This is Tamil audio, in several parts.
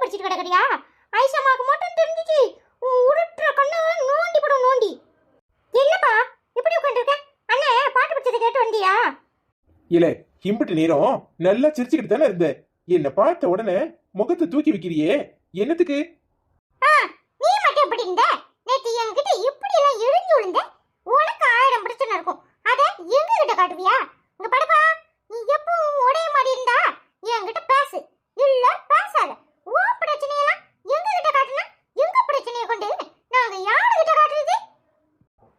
படிச்சிட்டு கிடக்குறியா? ஐஷாமாக்கு மட்டும் தெரிஞ்சிச்சு உருட்டுற கண்ணு நோண்டி போடும் நோண்டி. என்னப்பா இப்படி உட்காந்துருக்க? அண்ணே பாட்டு படிச்சதை கேட்டு வந்தியா? இல்ல இம்பிட்டு நேரம் நல்லா சிரிச்சுக்கிட்டு தானே இருந்த. என்ன பார்த்த உடனே முகத்தை தூக்கி வைக்கிறியே, என்னத்துக்கு? நீ மட்டும் எப்படி இருந்த? நேத்து என்கிட்ட இப்படி எல்லாம் இழிஞ்சு விழுந்த. உனக்கு 1000 பிரச்சனை இருக்கும், அதை எங்க கிட்ட காட்டுவியா? இங்க படுப்பா, நீ எப்பவும் ஒரே மாதிரி இருந்தா என்கிட்ட பேசு, இல்ல பேசாத. உன் பிரச்சனையெல்லாம் எங்க கிட்ட காட்டுனா எங்க பிரச்சனையை கொண்டு நாங்க யாருகிட்ட காட்டுறது?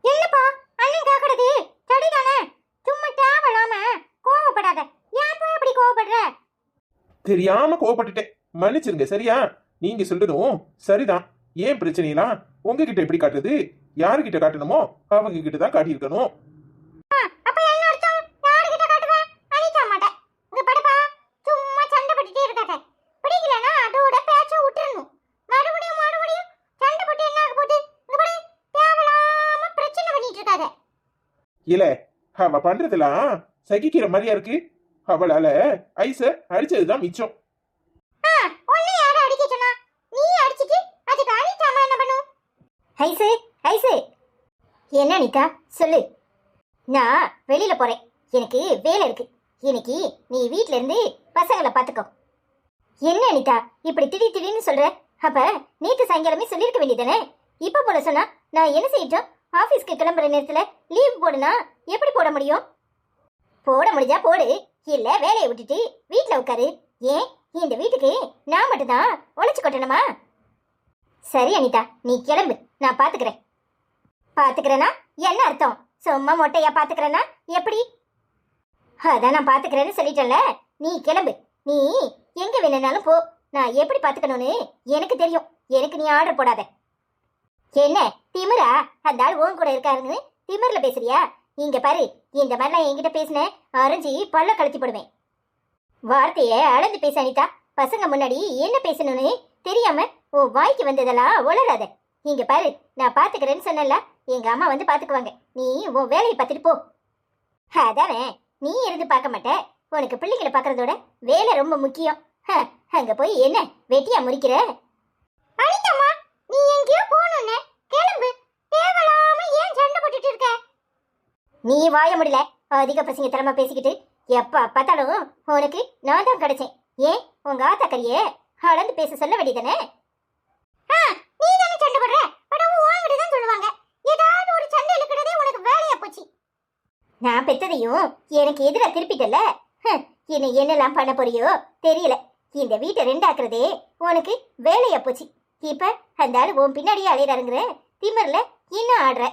என்னப்பா அண்ணன் கேக்குறது சரிதானே? சும்மா தேவையில்லாம கோவப்படாத. ஏன்ப்பா இப்படி கோவப்படுற? தெரியாம கோவப்பட்டுட்டேன், மன்னிச்சிருங்க. சரியா? நீங்க சொல்றதும் சரிதான். ஏன் பிரச்சனையெல்லாம் உங்ககிட்ட எப்படி காட்டுறது? யாருகிட்ட காட்டணுமோ அவங்க கிட்ட தான் காட்டியிருக்கணும். அப்ப என்ன அர்த்தம்? யாருகிட்ட காட்டுவேன்? அனிதா மாட்டேன். இங்க படுப்பா, சும்மா சண்டை போட்டுட்டே இருக்காத. பிடிக்கலனா அதோட பேச்ச விட்டுறணும். மறுபடியும் சண்டை போட்டு என்ன ஆக போகுது? இங்க பாரு, தேவையில்லாம பிரச்சனை பண்ணிட்டு இருக்காத. இல்ல அவ பண்றதெல்லாம் சகிக்கிற மாதிரியா இருக்கு. அவளால ஐச அடிச்சதுதான் மிச்சம். உன்னை யாரு அடிக்க சொன்னா? நீ அடிச்சிட்டு அதுக்கு அனிதாமா என்ன பண்ணும்? ஐசு என்ன அனிதா சொல்லு. நான் வெளியில போறேன், எனக்கு வேலை இருக்கு. இன்னைக்கு நீ வீட்ல இருந்து பசங்களை பாத்துக்கோ. என்ன அனிதா இப்படி திடீர்னு சொல்ற? அப்ப நேத்து சாயங்காலமே சொல்லிருக்க வேண்டியதானே? இப்ப போல சொன்னா நான் என்ன செய்யட்டும்? ஆபீஸ்க்கு கிளம்புற நேரத்துல லீவ் போடுனா எப்படி போட முடியும்? போட முடிஞ்சா போடு, இல்ல வேலையை விட்டுட்டு வீட்டுல உட்காரு. ஏன் இந்த வீட்டுக்கு நான் மட்டும்தான் உழைச்சு கொட்டணுமா? சரி அனிதா, நீ கிளம்பு, நான் பாத்துக்கிறேன். பாத்துக்கிறேன்னா என்ன அர்த்தம்? சும்மா மொட்டையா பாத்துக்கிறேன்னா எப்படி? அதான் நான் பாத்துக்கிறேன்னு சொல்லிட்டேன்ல, நீ கிளம்பு. நீ எங்க வேணும்னாலும் போ, நான் எப்படி பாத்துக்கணும்னு எனக்கு தெரியும். எனக்கு நீ ஆர்டர் போடாத. என்ன திமிரா? அந்த ஆள் உன் கூட இருக்காருன்னு திமிர்ல பேசுறியா? இங்க பாரு, இந்த மாதிரிலாம் என்கிட்ட பேசின அரைஞ்சி பல்ல கழிச்சு போடுவேன். வார்த்தைய அளந்து பேச அனிதா. பசங்க முன்னாடி என்ன பேசணும்னு தெரியாம ஓ வாய்க்கு வந்ததெல்லாம் உளராத. இங்க பாரு, நான் பாத்துக்கிறேன்னு சொன்னல, எங்க அம்மா வந்து பாத்துக்குவாங்க. நீ உன் வேலையை பார்த்துட்டு போ. அதானே, நீ இருந்து பார்க்க மாட்ட. உனக்கு பிள்ளைங்களை பாக்குறதோட வேலை ரொம்ப முக்கியம். அங்க போய் என்ன வெட்டியா முறிக்கிற? அனிதம்மா, நீ எங்கேயோ போகணும்னு கிளம்பு. தேவலாம ஏன் சண்டை போட்டுட்டு இருக்க? நீ வாய முடியல, அதிக பசங்க திறமை பேசிக்கிட்டு. எப்ப பார்த்தாலும் உனக்கு நான் தான் கிடைச்சேன். ஏன் உங்க ஆத்தாக்கறியே அளந்து பேச சொல்ல வேண்டியதானே? நீ தானே சண்டை போடுற, படவும் வாங்கிட்டு தான் சொல்லுவாங்க. ஏதாவது ஒரு சண்டை இழுக்கிறதே உனக்கு வேலையா போச்சு. நான் பெத்ததையும் எனக்கு எதிராக திருப்பிட்டல. என்னை என்னெல்லாம் பண்ண போறியோ தெரியல. இந்த வீட்டை ரெண்டாக்குறதே உனக்கு வேலையா போச்சு. இப்ப அந்த ஆளு உன் பின்னாடியே அலையறாருங்கிற திமிர்ல இன்னும் ஆடுற.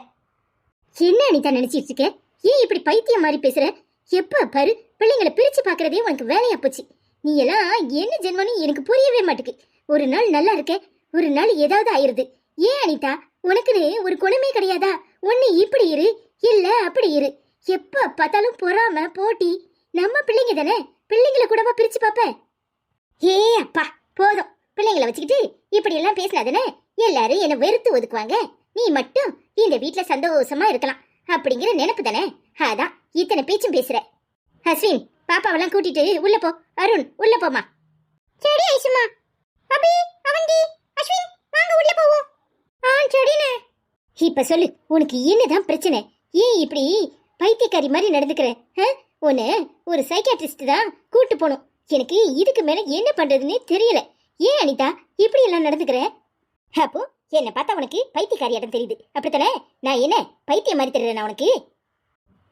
என்ன அனிதா நினைச்சிட்டு இருக்க? ஏன் இப்படி பைத்தியம் மாதிரி பேசுற? எப்ப பாரு பிள்ளைங்களை பிரிச்சு பாக்குறதே உனக்கு வேலையா போச்சு. நீ எல்லாம் என்ன ஜென்மனு எனக்கு புரியவே மாட்டுக்கு. ஒரு நாள் நல்லா இருக்க, ஒரு நாள் ஏதாவது ஆயிருது. ஏன் அனிதா, உனக்குன்னு ஒரு குணமே கிடையாதா? ஒன்னு இப்படி இரு, இல்ல அப்படி இரு. எப்ப பார்த்தாலும் பொறாம போட்டி. நம்ம பிள்ளைங்க தானே, பிள்ளைங்களை கூடவா பிரிச்சு பாப்ப? ஏ அப்பா போதும், பிள்ளைங்களை வச்சுக்கிட்டு இப்படி எல்லாம் பேசினாதானே எல்லாரும் என்ன வெறுத்து ஒதுக்குவாங்க. நீ மட்டும் இந்த வீட்டுல சந்தோஷமா இருக்கலாம் அப்படிங்கிற நினைப்பு தானே, அதான் இத்தனை பேச்சும் பேசுற. அஸ்வின், பாப்பாவெல்லாம் கூட்டிட்டு உள்ள போ. அருண், உள்ள போமா. சரி ஐசுமா. அபி, அவந்தி, அஸ்வின், வாங்க உள்ள போவோம். சரிண்ணே. இப்ப சொல்லு, உனக்கு என்னதான் பிரச்சனை? ஏன் இப்படி பைத்தியக்காரி மாதிரி நடந்துக்கிற? உன்னை ஒரு சைக்கியாட்ரிஸ்ட் தான் கூட்டு போகணும். எனக்கு இதுக்கு மேல என்ன பண்றதுன்னு தெரியல. ஏன் அனிதா இப்படி எல்லாம் நடந்துக்கிற? அப்போ என்ன பார்த்தா உனக்கு பைத்தியக்காரி இடம் தெரியுது, அப்படித்தானே? நான் என்ன பைத்தியம் மாதிரி தெரியுறேன் உனக்கு?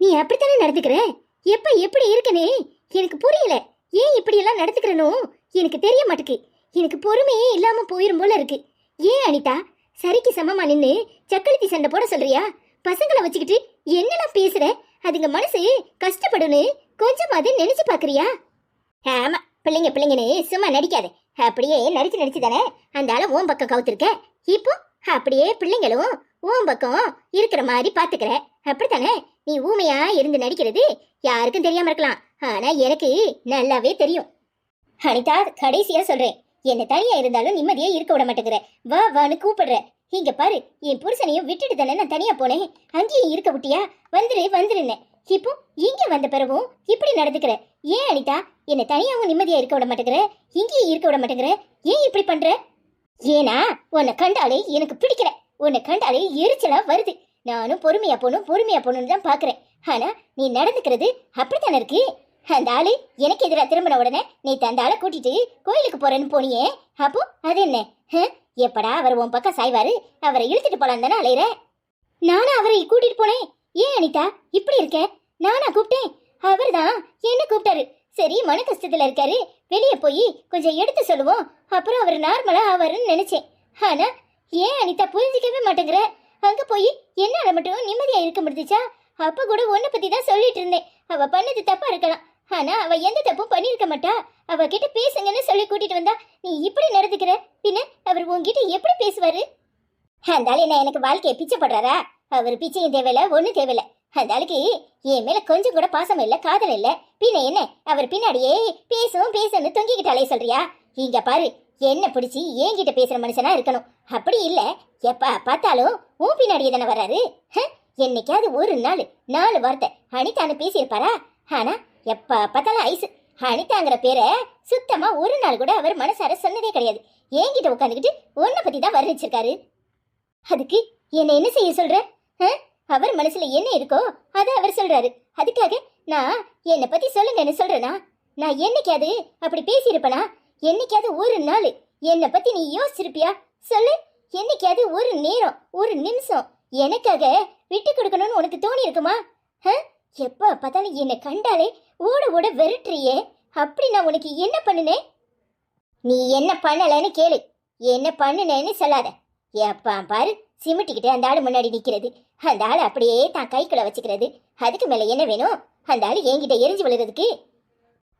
நீ அப்படித்தானே நடந்துக்கிற. எப்ப எப்படி இருக்குன்னு எனக்கு புரியல. ஏன் இப்படி எல்லாம் நடந்துக்கிறனோ எனக்கு தெரிய மாட்டுக்கு. எனக்கு பொறுமையே இல்லாம போயிரும் போல இருக்கு. ஏன் அனிதா, சரிக்கு சமமா நின்னு சக்களத்தி சண்டை போட சொல்றியா? பசங்களை வச்சுக்கிட்டு என்னெல்லாம் பேசுற? அதுங்க மனசு கஷ்டப்படுன்னு கொஞ்சமாவது நினைச்சு பாக்குறியா? ஆமா, பிள்ளைங்கன்னு சும்மா நடிக்காத. அப்படியே நடிச்சு தானே அந்த ஆள ஓம் பக்கம் கவுத்திருக்க. இப்போ அப்படியே பிள்ளைங்களும் ஓம் பக்கம் இருக்கிற மாதிரி பாத்துக்கிற, அப்படித்தானே? நீ ஊமையா இருந்து நடிக்கிறது யாருக்கும் தெரியாம இருக்கலாம், ஆனா எனக்கு நல்லாவே தெரியும். அனிதா, கடைசியா சொல்றேன், என்ன தனியா இருந்தாலும் நிம்மதியா இருக்க விட மாட்டேங்கிற. வா வான்னு கூப்பிடுற. இங்க பாரு, என் புருஷனையும் விட்டுட்டு தானே நான் தனியா போனேன். அங்கேயும் இருக்க விட்டியா? வந்துருன்னு. இப்போ இங்க வந்த பிறகும் இப்படி நடந்துக்கிற. ஏன் அனிதா, என்ன தனியாவும் நிம்மதியா இருக்க விட மாட்டேங்கிற, இங்கேயும் இருக்க விட மாட்டேங்கிற? ஏன் இப்படி பண்ற? ஏனா உன்னை கண்டாலே எனக்கு பிடிக்கல. உன்னை கண்டாலே எரிச்சலா வருது. நானும் பொறுமையா போகணும்னு தான் பாக்குறேன். ஆனா நீ நடந்துக்கிறது அப்படித்தானே இருக்கு. அந்த ஆளு எனக்கு எதிராக திரும்பின உடனே நீ அந்த ஆளை கூட்டிட்டு கோயிலுக்கு போறேன்னு போனியே, அப்போ அது என்ன? எப்படா அவர் உன் பக்கம் சாய்வாரு, அவரை இழுத்துட்டு போலாம் தானே அலையிற. நானா அவரை கூட்டிட்டு போனேன். ஏன் அனிதா இப்படி இருக்க? நானா கூப்பிட்டேன்? அவர் தான் என்ன கூப்பிட்டாரு. சரி, மன கஷ்டத்துல இருக்காரு, வெளியே போய் கொஞ்சம் எடுத்து சொல்லுவோம், அப்புறம் அவர் நார்மலா ஆவாருன்னு நினைச்சேன். ஆனா ஏன் அனிதா புரிஞ்சிக்கவே மாட்டேங்கிற? அங்க போய் என்னால மட்டும் நிம்மதியா இருக்க முடிஞ்சுச்சா? அப்ப கூட உன்னை பத்தி தான் சொல்லிட்டு இருந்தேன். அவ பண்ணது தப்பா இருக்கலாம், ஆனா அவ எந்த தப்பும் பண்ணிருக்க மாட்டா. அவ கிட்ட பேசுங்கன்னு சொல்லி கூட்டிட்டு வந்தா நீ இப்படி நடந்துக்கிற. பின்ன அவர் உன்கிட்ட எப்படி பேசுவாரு? அந்த ஆளு என்ன எனக்கு வாழ்க்கையை பிச்சைப்படுறாரா? அவர் பிச்சையும் தேவையில்ல, ஒன்னும் தேவையில்ல. அந்த ஆளுக்கு என் மேல கொஞ்சம் கூட பாசம் இல்ல, காதல் இல்ல. பின்ன என்ன அவர் பின்னாடியே பேசுன்னு தொங்கிக்கிட்டாலே சொல்றியா? இங்க பாரு, என்ன பிடிச்சி என்கிட்ட பேசுற மனுஷனா இருக்கணும். அப்படி இல்ல எப்ப பார்த்தாலும் உன் பின்னாடியே தானே வர்றாரு. என்னைக்காவது ஒரு நாள் 4 வார்த்தை அனிதான்னு பேசியிருப்பாரா? ஆனா எப்ப பார்த்தாலும் ஐஸ். அனிதாங்கிற பேரை சுத்தமா ஒரு நாள் கூட அவர் மனசார சொன்னதே கிடையாது. என்கிட்ட உட்காந்துக்கிட்டு உன்னை பத்தி தான் வர்ணிச்சிருக்காரு. அதுக்கு என்ன செய்ய சொல்ற? அவர் மனசுல என்ன இருக்கோ அதை அவர் சொல்றாரு. அதுக்காக நான் என்னை பத்தி சொல்லுங்கன்னு சொல்றேனா? நான் என்னைக்காவது அப்படி பேசியிருப்பனா? என்னைக்காவது ஒரு நாள் என்னை பத்தி நீ யோசிச்சிருப்பியா? சொல்லு. என்னைக்காவது ஒரு நேரம், ஒரு நிமிஷம் எனக்காக விட்டு கொடுக்கணும்னு உனக்கு தோணி இருக்குமா? எப்ப பார்த்தாலும் என்னை கண்டாலே ஓட ஓட விரட்டுறியே. அப்படி நான் உனக்கு என்ன பண்ணுனேன்? நீ என்ன பண்ணலன்னு கேளு, என்ன பண்ணுனேன்னு சொல்லாத. எப்பா பாரு, சிமிட்டிக்கிட்டு அந்த ஆளு முன்னாடி நிக்கிறது, அந்த ஆளு அப்படியே தான் கைக்குள்ள வச்சுக்கிறது. அதுக்கு மேல என்ன வேணும்? அந்த ஆளு என்கிட்ட எரிஞ்சு விழுறதுக்கு.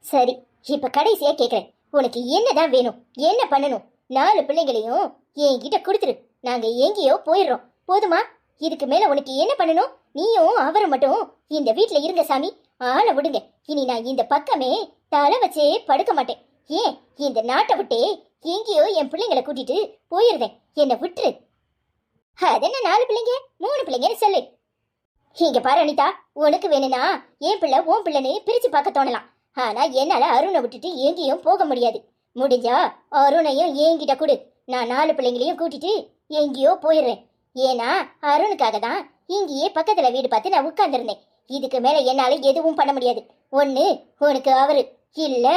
சரி, இப்ப கடைசியா கேக்குறேன், உனக்கு என்னதான் வேணும்? என்ன பண்ணணும்? 4 பிள்ளைங்களையும் என்கிட்ட கொடுத்துரு, நாங்க எங்கேயோ போயிடுறோம். போதுமா? இதுக்கு மேல உனக்கு என்ன பண்ணணும்? நீயும் அவரும் மட்டும் இந்த வீட்டுல இருங்க சாமி, ஆளை விடுங்க. இனி நான் இந்த பக்கமே தலை வச்சே படுக்க மாட்டேன். ஏன் இந்த நாட்டை விட்டே எங்கேயோ என் பிள்ளைங்களை கூட்டிட்டு போயிருந்தேன். என்னை விட்டுரு. அதென்ன 4 பிள்ளைங்க 3 பிள்ளைங்கன்னு சொல்லு. இங்க பாரு அனிதா, உனக்கு வேணும்னா என் பிள்ளை உன் பிள்ளைன்னு பிரிச்சு பார்க்க தோணலாம். ஆனா என்னால அருணை விட்டுட்டு எங்கேயும் போக முடியாது. முடிஞ்சா அருணையும் என்கிட்ட கொடு, நான் 4 பிள்ளைங்களையும் கூட்டிட்டு எங்கேயோ போயிடுறேன். ஏன்னா அருணுக்காக தான் இங்கேயே பக்கத்துல வீடு பார்த்து நான் உட்கார்ந்துருந்தேன். இதுக்கு மேல என்னால எதுவும் பண்ண முடியாது. ஒண்ணு உனக்கு அவரு, இல்ல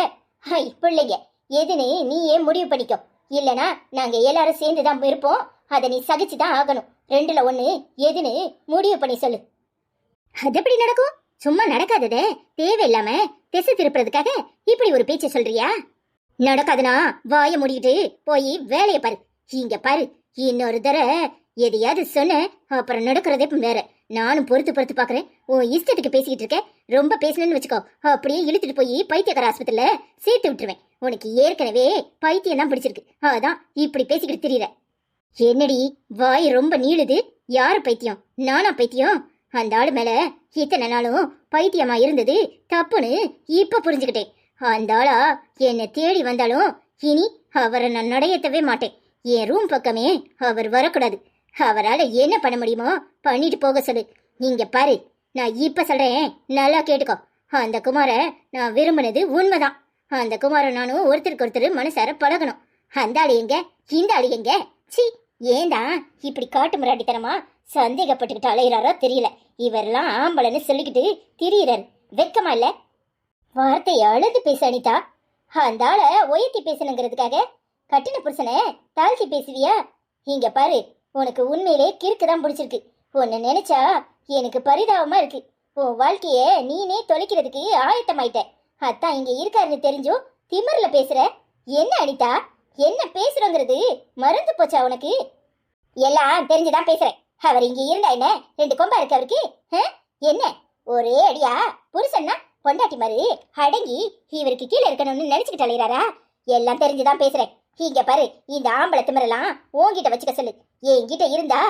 பிள்ளைங்க. எதுன்னு நீயே முடிவு பண்ணிக்கோ. இல்லனா நாங்க எல்லாரும் சேர்ந்துதான் இருப்போம். அதை நீ சகிச்சுதான் ஆகணும். 2ல 1 எதுன்னு முடிவு பண்ணி சொல்லு. அது எப்படி நடக்கும்? சும்மா நடக்காததே தேவையில்லாம திசை திருப்புறதுக்காக இப்படி ஒரு பேச்சு சொல்றியா? நடக்காதுனா வாய மூடிக்கிட்டு போய் வேலைய பாரு. இங்க பாரு, இன்னொரு தடவை எதையாவது சொன்ன அப்புறம் நடக்கிறதே வேற. நானும் பொறுத்து பாக்குறேன். உன் இஷ்டத்துக்கு பேசிக்கிட்டு இருக்க. ரொம்ப பேசணும்னு வச்சுக்கோ, அப்படியே இழுத்துட்டு போய் பைத்தியக்கார ஆஸ்பத்திரியில சேர்த்து விட்டுருவேன். உனக்கு ஏற்கனவே பைத்தியம் தான் பிடிச்சிருக்கு, அதான் இப்படி பேசிக்கிட்டு திரியற. என்னடி வாய் ரொம்ப நீளுது? யாரு பைத்தியம்? நானா பைத்தியம்? அந்த ஆளு மேல இத்தனை நாளும் பைத்தியமா இருந்தது தப்புன்னு இப்ப புரிஞ்சுக்கிட்டேன். அந்த ஆளா என்னை தேடி வந்தாலும் இனி அவரை நான் நடையத்தவே மாட்டேன். என் ரூம் பக்கமே அவர் வரக்கூடாது. அவரால் என்ன பண்ண முடியுமோ பண்ணிட்டு போக சொல்லு. நீங்க பாரு, நான் இப்ப சொல்றேன், நல்லா கேட்டுக்கோ. அந்த குமார நான் விரும்பினது உண்மைதான். அந்த குமார நானும் ஒருத்தருக்கு மனசார பழகணும். அந்த ஆளு எங்க, இந்த ஆளு எங்க? சி, ஏண்டா இப்படி காட்டு முறாடித்தனமா சந்தேகப்பட்டுக்கிட்டு அலையிறாரோ தெரியல. இவரெல்லாம் ஆம்பளைன்னு சொல்லிக்கிட்டு திரியிறாரு. வெக்கமா இல்ல? வார்த்தையை அழுது பேச அனிதா. அந்த ஆளை உயர்த்தி பேசணுங்கிறதுக்காக கட்டின புருஷனை தாழ்த்தி பேசுவியா? இங்க பாரு, உனக்கு உண்மையிலே கிறுக்குதான் பிடிச்சிருக்கு. உன்னை நினைச்சா எனக்கு பரிதாபமா இருக்கு. உன் வாழ்க்கைய நீனே தொலைக்கிறதுக்கு ஆயத்தமாயிட்ட. அத்தான் இங்க இருக்காருன்னு தெரிஞ்சும் திமிர்ல பேசுற. என்ன அனிதா, என்ன பேசுறோங்கிறது மறந்து போச்சா உனக்கு? எல்லாம் தெரிஞ்சுதான் பேசுறேன். அவர் இங்க இருந்தா என்ன 2 கொம்பா இருக்கு அவருக்கு? என்ன ஒரே அடியா புருஷன்னா பொண்டாட்டி மாதிரி அடங்கி இவருக்கு கீழே இருக்கணும்னு நினைச்சுக்கிட்டு அலையிறாரா? எல்லாம் தெரிஞ்சுதான் பேசுறேன். இங்க பாரு, இந்த ஆம்பளை திமிரெல்லாம் உன்கிட்ட வச்சுக்க சொல்லு. என்கிட்ட இருந்தா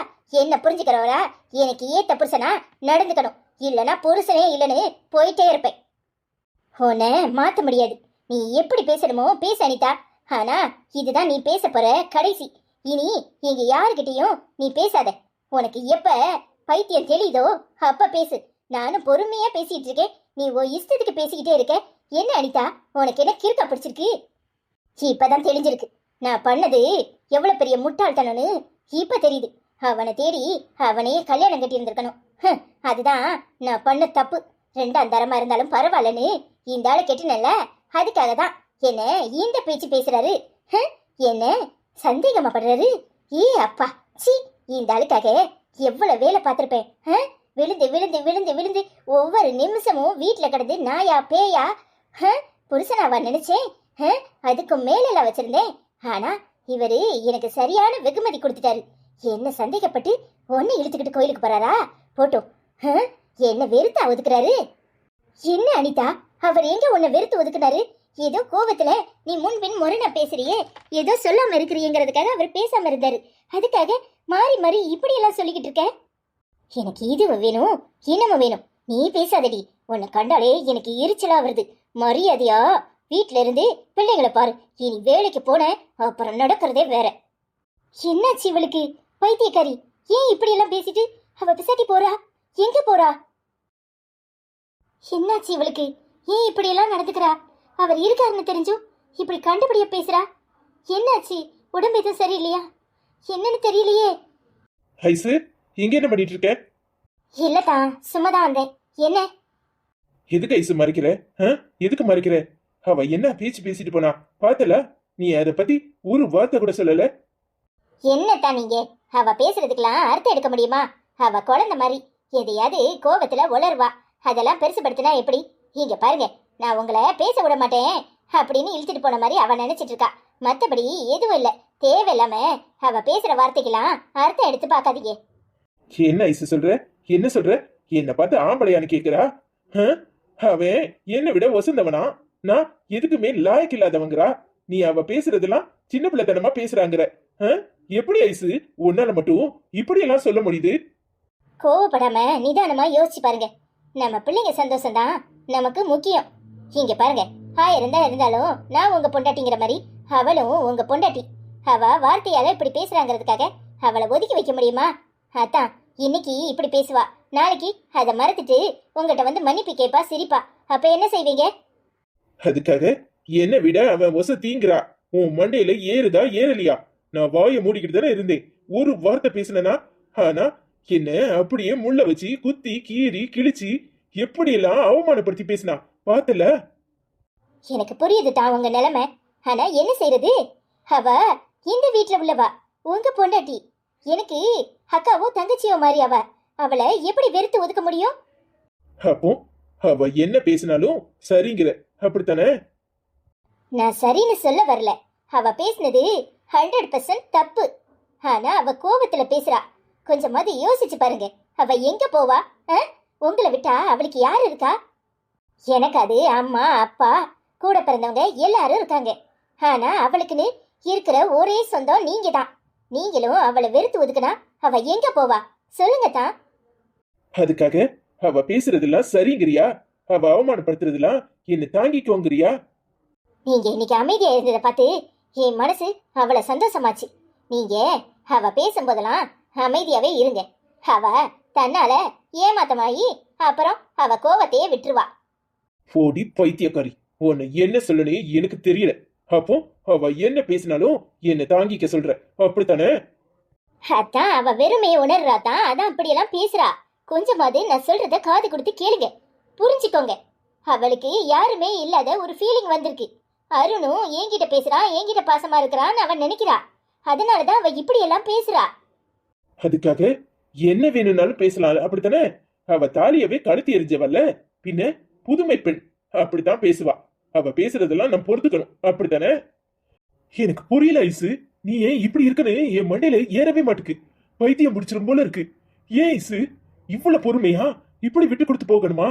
என்ன புரிஞ்சுக்கிறவரா? எனக்கு ஏத்த புருஷனா நடந்துக்கணும். இல்லனா புருஷனே இல்லைன்னு போயிட்டே இருப்பேன். உன்னை மாத்த முடியாது. நீ எப்படி பேசணுமோ பேச அனிதா. ஆனா இதுதான் நீ பேச போற கடைசி. இனி இங்க யாருக்கிட்டையும் நீ பேசாத. உனக்கு எப்ப பைத்தியம் தெரியுதோ அப்ப பேசு. நானும் பொறுமையா பேசிட்டு இருக்கேன், நீ இஷ்டத்துக்கு பேசிக்கிட்டே இருக்க. என்ன அனிதா, உனக்கு என்ன கிறுக்கா பிடிச்சிருக்கு? இப்பதான் தெளிஞ்சிருக்கு. நான் பண்ணது எவ்வளவு பெரிய முட்டாள்தனம்னு இப்ப தெரியுது. அவனை தேடி அவனையே கல்யாணம் கட்டி இருந்திருக்கணும். அதுதான் நான் பண்ண தப்பு. 2ஆம் தரமா இருந்தாலும் பரவாயில்லன்னு இந்த ஆளை கெட்டினல்ல, அதுக்காக தான் என்ன இந்த பேச்சு பேசுறாரு. என்ன சந்தேகமா படுறாரு. ஏ அப்பா, சி, இந்த ஆளுக்காக எவ்வளவு வேலை பார்த்திருப்பேன். விழுந்து விழுந்து விழுந்து விழுந்து ஒவ்வொரு நிமிஷமும் வீட்டுல கிடந்து நாயா பேயா புருஷனாவா நினைச்சேன். அதுக்கு மேலெல்லாம் வச்சிருந்தேன். ஆனா இவரு எனக்கு சரியான வெகுமதி கொடுத்துட்டாரு. என்ன சந்தேகப்பட்டு ஒன்னு இழுத்துக்கிட்டு கோயிலுக்கு போறாரா? போட்டோம். என்ன வெறுத்தா ஒதுக்குறாரு. என்ன அனிதா, அவர் எங்க உன்னை வெறுத்து ஒதுக்குனாரு? ஏதோ கோபத்துல நீ முன்பின் முரணா பேசுறியே, ஏதோ சொல்லாம இருக்கிறீங்கிறதுக்காக அவர் பேசாம இருந்தாரு. அதுக்காக மாறி மாறி இப்படி எல்லாம் சொல்லிக்கிட்டு இருக்க. எனக்கு இதுவும் வேணும் இன்னமும் வேணும். நீ பேசாதடி. உன்னை கண்டாலே எனக்கு எரிச்சலா வருது. மரியாதையா வீட்டுல இருந்து பிள்ளைகளை பாரு. இனி வேலைக்கு போன அப்புறம் நடக்கிறதே வேற. என்னாச்சு இவளுக்கு? பைத்தியக்காரி, ஏன் இப்படி எல்லாம் பேசிட்டு அவ பிசாட்டி போறா? எங்க போறா? என்னாச்சு இவளுக்கு? ஏன் இப்படி எல்லாம் நடந்துக்கிறா? அவர் இருக்காருன்னு தெரிஞ்சும் இப்படி கண்டுபிடிய பேசுறா. என்னாச்சு? உடம்பு எதுவும் சரியில்லையா? என்னன்னு தெரியலையே. ஐசு, இங்க என்ன பண்ணிட்டு இருக்க? இல்லதா, சும்மாதான் வந்தேன். என்ன? எதுக்கு ஐசு மறைக்கிற? எதுக்கு மறைக்கிற? அவ என்ன பேச்சு பேசிட்டு போனா பார்த்தல? நீ அதை பத்தி ஒரு வார்த்தை கூட சொல்லல. என்னத்தான் நீங்க? அவ பேசுறதுக்கெல்லாம் அர்த்தம் எடுக்க முடியுமா? அவ குழந்தை மாதிரி எதையாவது கோபத்துல உளருவா. அதெல்லாம் பெருசுபடுத்தினா எப்படி? இங்க பாருங்க, நான் உங்களை பேச விட மாட்டேன் அப்படின்னு இழுத்துட்டு போன மாதிரி அவ நினைச்சிட்டு இருக்கா. மத்தபடி எதுவும் இல்ல. தேவையில்லாம அவ பேசுற வார்த்தைக்கெல்லாம் அர்த்தம் எடுத்து பார்க்காதீங்க. என்ன ஐசு சொல்ற? என்ன சொல்ற? என்ன பார்த்து ஆம்பளையான்னு கேக்குறா? அவன் என்னை விட வசந்தவனா? நான் எதுக்குமே லாயக்கு இல்லாதவங்கிறா. நீ அவ பேசுறதெல்லாம் சின்ன பிள்ளைத்தனமா பேசுறாங்கிற. எப்படி ஐசு உன்னால மட்டும் இப்படி எல்லாம் சொல்ல முடியுது? கோவப்படாம நிதானமா யோசிச்சு பாருங்க. நம்ம பிள்ளைங்க சந்தோஷம் தான் நமக்கு முக்கியம். இங்க பாருங்க, 1000 தான் இருந்தாலும் நான் உங்க பொண்டாட்டிங்கிற மாதிரி அவளும் உங்க பொண்டாட்டி. அவ வார்த்தையால இப்படி பேசுறாங்கிறதுக்காக அவளை ஒதுக்கி வைக்க முடியுமா? அதான் இன்னைக்கு இப்படி பேசுவா, நாளைக்கு அதை மறந்துட்டு உங்ககிட்ட வந்து மன்னிப்பு கேட்பா, சிரிப்பா. அப்ப என்ன செய்வீங்க? அதுக்காக என்ன விட அவன் வசதிங்கிறா. உன் மண்டையில ஏறுதா ஏறலையா? நான் வாயை மூடிக்கிட்டு தானே இருந்தேன். ஒரு வார்த்தை பேசினா, ஆனா என்ன அப்படியே முள்ள வச்சு குத்தி கீறி கிழிச்சு எப்படி எல்லாம் அவமானப்படுத்தி பேசினா பார்த்தல? எனக்கு புரியுது தான் உங்க நிலைமை. ஆனா என்ன செய்யறது? அவ இந்த வீட்டுல உள்ளவா, உங்க பொண்டாட்டி. எனக்கு அக்காவோ தங்கச்சியோ மாதிரி அவ. அவளை எப்படி வெறுத்து ஒதுக்க முடியும்? அப்போ அவ என்ன பேசினாலும் சரிங்கிற, அப்படித்தானே? நான் சரின்னு சொல்ல வரல. அவ பேசினது 100% தப்பு. ஆனா அவ கோபத்துல பேசுறா. கொஞ்சமாவது யோசிச்சு பாருங்க. அவ எங்க போவா? உங்களை விட்டா அவளுக்கு யாரு இருக்கா? எனக்கு அது அம்மா, அப்பா, கூட பிறந்தவங்க எல்லாரும் இருக்காங்க. ஆனா அவளுக்குன்னு இருக்கிற ஒரே சொந்தம் நீங்க தான். நீங்களும் அவளை வெறுத்து ஒதுக்குனா அவ எங்க போவா? சொல்லுங்க தான். அதுக்காக அவ பேசுறதெல்லாம் சரிங்கிறியா? அவ அவமானப்படுத்துறதெல்லாம் என்ன தாங்கிக்கோங்கிறியா? நீங்க இன்னைக்கு அமைதியா இருந்ததை பார்த்து என் மனசு அவளை சந்தோஷமாச்சு. நீங்க அவ பேசும்போதெல்லாம் அமைதியாவே இருங்க. அவ தன்னால ஏமாத்தமாயி அப்புறம் அவ கோவத்தையே விட்டுருவா. போடி பைத்தியக்காரி, உன்னை என்ன சொல்லனே எனக்கு தெரியல. அப்போ அவ என்ன பேசினாலும் என்ன தாங்கிக்க சொல்ற, அப்படித்தானே? அதான் அவ வெறுமையை உணர்றா தான், அதான் அப்படியெல்லாம் பேசுறா. கொஞ்சமாவது நான் சொல்றத காது கொடுத்து கேளுங்க, புரிஞ்சுக்கோங்க. அவளுக்கு யாருமே இல்லாத ஒரு ஃபீலிங் வந்திருக்கு. அருணும் என்கிட்ட பேசுறான், என்கிட்ட பாசமா இருக்கிறான்னு அவன் நினைக்கிறா. அதனாலதான் அவ இப்படி எல்லாம் பேசுறா. அதுக்காக என்ன வேணும்னாலும் பேசலாம், அப்படித்தானே? அவ தாலியவே கழுத்தி எரிஞ்சவல்ல, பின்ன புதுமை பெண் அப்படித்தான் பேசுவா. அவ பேசுறதெல்லாம் நான் பொறுத்துக்கணும், அப்படித்தானே? எனக்கு புரியல ஐசு, நீ ஏன் இப்படி இருக்குன்னு என் மண்டையில ஏறவே மாட்டுக்கு. பைத்தியம் முடிச்சிடும் போல இருக்கு. ஏன் ஐசு இவ்வளவு பொறுமையா இப்படி விட்டு கொடுத்து போகணுமா?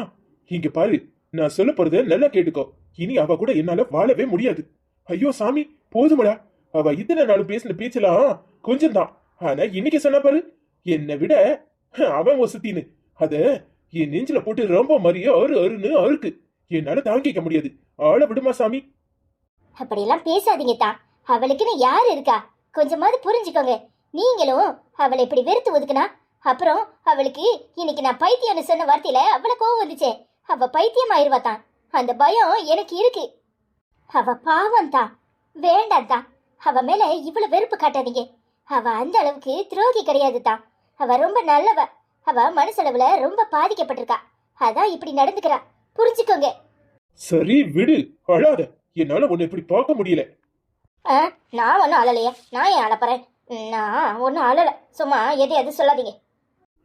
இங்க பாரு, நான் சொல்ல போறத நல்லா கேட்டுக்கோ. இனி அவ கூட என்னால வாழவே முடியாது. ஐயோ சாமி, போதுமடா. அவ இத்தனை நாள் பேசின பேச்செல்லாம் கொஞ்சம் தான். ஆனா இன்னைக்கு சொன்ன பாரு, என்னை விட அவன் வசத்தின்னு அத என் நெஞ்சில போட்டு ரொம்ப மாதிரியே அருன்னு அருக்கு. என்னால தாங்கிக்க முடியாது. ஆள விடுமா சாமி. அப்படியெல்லாம் பேசாதீங்க தான். அவளுக்குன்னு யாரு இருக்கா? கொஞ்சமாவது புரிஞ்சுக்கோங்க. நீங்களும் அவளை இப்படி வெறுத்து ஒதுக்குனா அப்புறம் அவளுக்கு இன்னைக்கு நான் பைத்தியம்னு சொன்ன வார்த்தையில அவ்வளவு கோவம் வந்துச்சே, அவ பைத்தியம் ஆயிருவா தான். அந்த பயம் எனக்கு இருக்கு. அவ பாவம் தான், வேண்டாம் தான். அவ மேல இவ்வளவு வெறுப்பு காட்டாதீங்க. அவ அந்த அளவுக்கு துரோகி கிடையாது தான். அவ ரொம்ப நல்லவ. அவ மனசளவுல ரொம்ப பாதிக்கப்பட்டிருக்கா. அதான் இப்படி நடந்துக்கிறா. புரிஞ்சுக்கோங்க. சரி விடு, அழாத. என்னால உன்னை இப்படி பார்க்க முடியல. நான் ஒன்றும் அழலையே. நான் ஏன் அழப்பறேன்? நான் ஒன்றும் அழல. சும்மா எது சொல்லாதீங்க.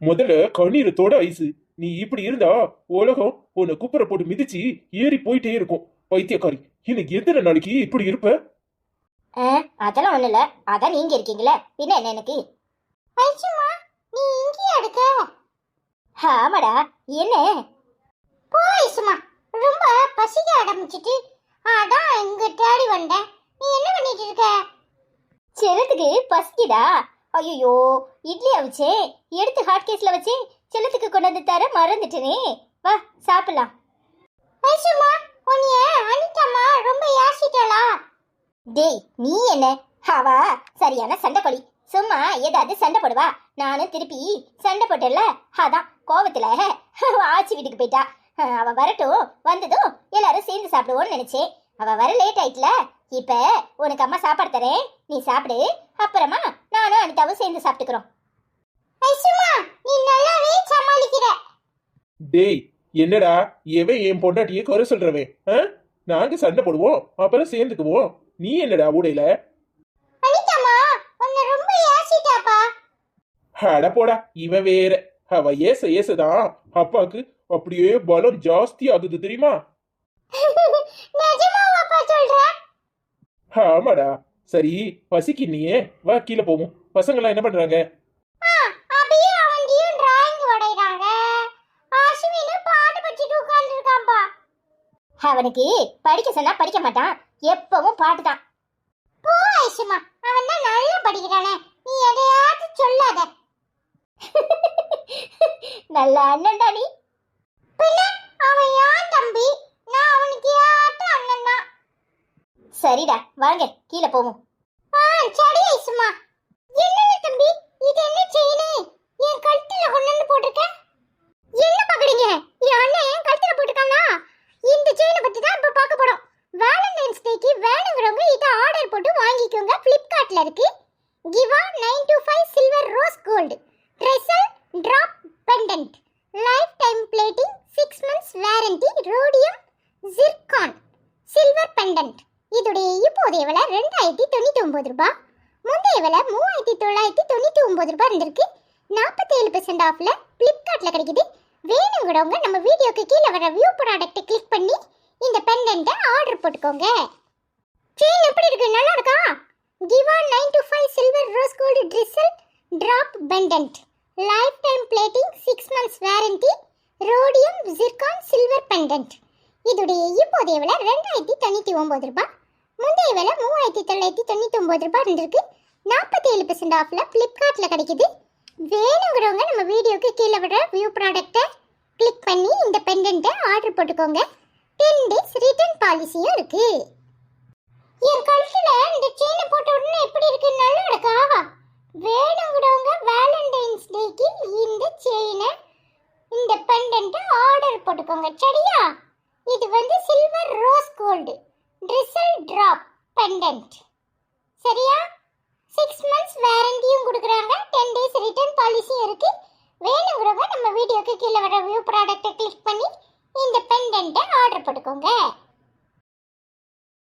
முதல்ல கண்ணீரத்தோட ஐசு. நீ இப்படி இருந்தா உலகம் உன்னை குப்புற போட்டு மிதிச்சு ஏறி போயிட்டே இருக்கும். பைத்தியக்காரி, இன்னைக்கு எத்தனை நாளைக்கு இப்படி இருப்ப? அதெல்லாம் ஒண்ணு இல்ல. அதான் நீங்க இருக்கீங்களே, பின்ன என்ன எனக்கு? நீ இங்கேயா இருக்க? ஆமாடா. என்ன போய் சும்மா ரொம்ப பசிக்க ஆரம்பிச்சிட்டு அதான் இங்க தேடி வந்தேன். நீ என்ன பண்ணிட்டு இருக்க? செல்லத்துக்கு பசிக்குதா? ஐயோ, இட்லி அவிச்சே எடுத்து ஹாட் கேஸ்ல வச்சு செல்லத்துக்கு கொண்டு வந்து தர மறந்துட்டேனே. வா சாப்பிடலாம். ஐசுமா, உன்னைய அனிதம்மா ரொம்ப யாசிட்டலா? டேய், நீ என்ன? அவ சரியான சண்டைக்கொடி. சும்மா ஏதாவது சண்டை போடுவா. நானும் திருப்பி சண்டை போட்டேன்ல, அதான் கோவத்துல ஆச்சி வீட்டுக்கு போயிட்டா. அவ வரட்டும், வந்ததும் எல்லாரும் சேர்ந்து சாப்பிடுவோம்னு நினைச்சேன். அவ வர லேட் ஆயிட்டுல. இப்ப உனக்கு அம்மா சாப்பாடு தரேன், நீ சாப்பிடு. அப்புறமா நானும் அனிதாவும் சேர்ந்து சாப்பிட்டுக்கிறோம். ஐசுமா, நீ நல்லாவே சமாளிக்கிற. டேய், என்னடா எவன் என் பொண்டாட்டியே குறை சொல்றவன்? நாங்க சண்டை போடுவோம், அப்புறம் சேர்ந்துக்குவோம். நீ என்னடா ஊடையில? அனிதாமா உன்னை ரொம்ப ஏசிட்டாப்பா. அட போடா, இவன் வேற. அவ ஏசதான் அப்பாக்கு அப்படியே பலம் ஜாஸ்தி ஆகுது தெரியுமா? நிஜமாவாப்பா சொல்ற? ஆமாடா. சரி, பசிக்கு நீயே வா, கீழே போவோம். பசங்களாம் என்ன பண்றாங்க? அப்படியே அவங்கியும் டிராயிங் வரையறாங்க. ஆஷ்வினு பாட்டு படிச்சிட்டு உட்கார்ந்திருக்கான்பா. அவனுக்கு படிக்க சொன்னா படிக்க மாட்டான், எப்பவும் பாட்டு தான். போ ஐசுமா, அவன் தான் நல்லா படிக்கிறானே, நீ எதையாவது சொல்லாத. நல்ல அண்ணன்டா நீ. பின்ன அவன் யான் தம்பி, நான் அவனுக்கு யாட்ட அண்ணன் தான். சரிடா, வாங்க கீழே போவோம். சரி ஐசுமா. என்ன தம்பி, இது என்ன செயினு என் கழுத்துல கொண்டு போட்டிருக்க? என்ன பாக்குறீங்க? என் அண்ணன் என் கழுத்துல போட்டிருக்கானா? இந்த செயினை பத்தி தான் இப்ப பார்க்க போறோம். வேலண்டைன்ஸ் டேக்கு வேணுங்கிறவங்க இதை ஆர்டர் போட்டு வாங்கிக்கோங்க. பிளிப்கார்ட்ல இருக்கு. Giva 925 silver rose gold drizzle drop pendant, life time plating, 6 months warranty, rhodium zircon silver pendant. இதோடைய இப்போதைய விலை 2099 ரூபாய். முந்தைய விலை 3999 ரூபாய் இருந்திருக்கு. 47% ஆஃப்ல பிளிப்கார்ட்ல கிடைக்குது. வேணுங்கிறவங்க நம்ம வீடியோக்கு கீழே வர வியூ ப்ராடக்ட்டை கிளிக் பண்ணி இந்த பெண்டன்ட்டை ஆர்டர் போட்டுக்கோங்க. செயின் எப்படி இருக்கு? நல்லா இருக்கா? Giva 925 silver rose gold drizzle drop pendant, life time plating, 6 months warranty, rhodium zircon silver pendant. இதோடைய இப்போதைய விலை 2099 ரூபாய். முந்தைய விலை 3999 ரூபாய் இருந்திருக்கு. 47% ஆஃப்ல பிளிப்கார்ட்ல கிடைக்குது. வேணுங்கிறவங்க நம்ம வீடியோக்கு கீழே வர வியூ ப்ராடக்ட்டை கிளிக் பண்ணி இந்த பெண்டன்ட்டை ஆர்டர் போட்டுக்கோங்க. 10 days ரிட்டர்ன் பாலிசியும் இருக்கு. என் கழுத்துல இந்த செயினை போட்ட உடனே எப்படி இருக்கு? நல்லா இருக்கா? வேணுங்கிறவங்க வேலண்டைன்ஸ் டேக்கு இந்த செயினை, இந்த பெண்டன்ட்டை ஆர்டர் போட்டுக்கோங்க. சரியா? இது வந்து silver rose gold drizzle drop pendant. சரியா? 6 months வாரண்டியும் கொடுக்குறாங்க. 10 days ரிட்டர்ன் பாலிசியும் இருக்கு. வேணுங்கிறவங்க நம்ம வீடியோக்கு கீழே வர வியூ ப்ராடக்ட்டை கிளிக் பண்ணி இந்த பெண்டன்ட்டை ஆர்டர் போட்டுக்கோங்க.